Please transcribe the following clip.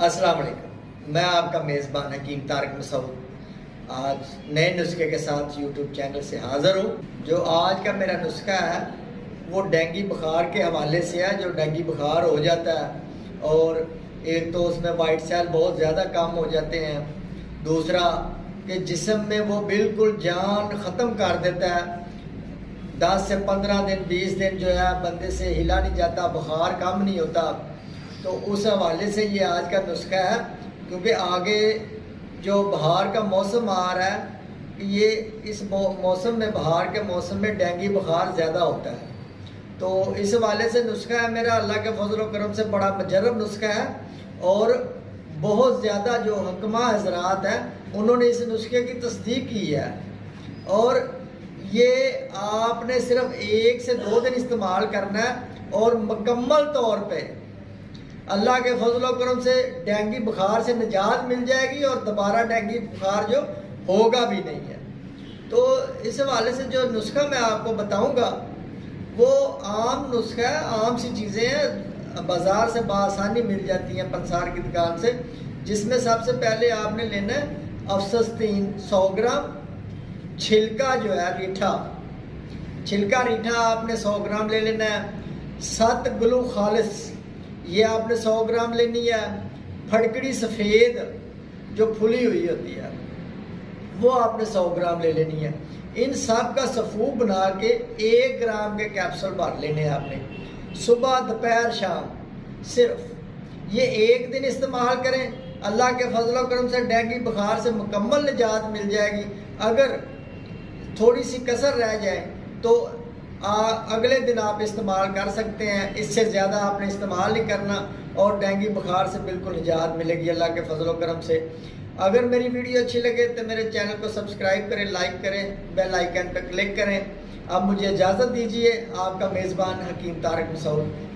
अस्सलाम वालेकुम। मैं आपका मेज़बान हकीम तारिक मसूद आज नए नुस्खे के साथ यूट्यूब चैनल से हाज़िर हूँ। जो आज का मेरा नुस्खा है वो डेंगू बुखार के हवाले से है। जो डेंगू बुखार हो जाता है और एक तो उसमें वाइट सेल बहुत ज़्यादा कम हो जाते हैं, दूसरा कि जिस्म में वो बिल्कुल जान ख़त्म कर देता है। 10 से 15 दिन 20 दिन जो है बंदे से हिला नहीं जाता, बुखार कम नहीं होता। तो उस हवाले से ये आज का नुस्खा है, क्योंकि आगे जो बहार का मौसम आ रहा है, ये इस मौसम में बहार के मौसम में डेंगू बुखार ज़्यादा होता है। तो इस हवाले से नुस्खा है मेरा, अल्लाह के फजल व करम से बड़ा मुजर्रब नुस्खा है और बहुत ज़्यादा जो हकमा हजरात हैं उन्होंने इस नुस्खे की तस्दीक की है। और ये आपने सिर्फ 1 से 2 दिन इस्तेमाल करना है और मुकम्मल तौर पे अल्लाह के फजल व करम से डेंगू बुखार से निजात मिल जाएगी और दोबारा डेंगू बुखार जो होगा भी नहीं है। तो इस हवाले से जो नुस्खा मैं आपको बताऊंगा वो आम नुस्खा है, आम सी चीज़ें हैं, बाज़ार से बआसानी मिल जाती हैं पंसार की दुकान से। जिसमें सबसे पहले आपने लेना है अफसस्तीन 100 ग्राम, छिलका जो है रीठा, छिलका रीठा आपने 100 ग्राम ले लेना है। 7 गुलू खालिस ये आपने 100 ग्राम लेनी है। फड़कड़ी सफ़ेद जो फुली हुई होती है वो आपने 100 ग्राम ले लेनी है। इन सब का सफ़ूब बना के 1 ग्राम के कैप्सूल भर लेने हैं आपने, सुबह दोपहर शाम। सिर्फ ये 1 दिन इस्तेमाल करें, अल्लाह के फजल व करम से डेंगू बुखार से मुकम्मल निजात मिल जाएगी। अगर थोड़ी सी कसर रह जाए तो अगले दिन आप इस्तेमाल कर सकते हैं, इससे ज़्यादा आपने इस्तेमाल नहीं करना और डेंगू बुखार से बिल्कुल निजात मिलेगी अल्लाह के फजल व करम से। अगर मेरी वीडियो अच्छी लगे तो मेरे चैनल को सब्सक्राइब करें, लाइक करें, बेल आइकन पर क्लिक करें। अब मुझे इजाज़त दीजिए, आपका मेज़बान हकीम तारिक मसूद।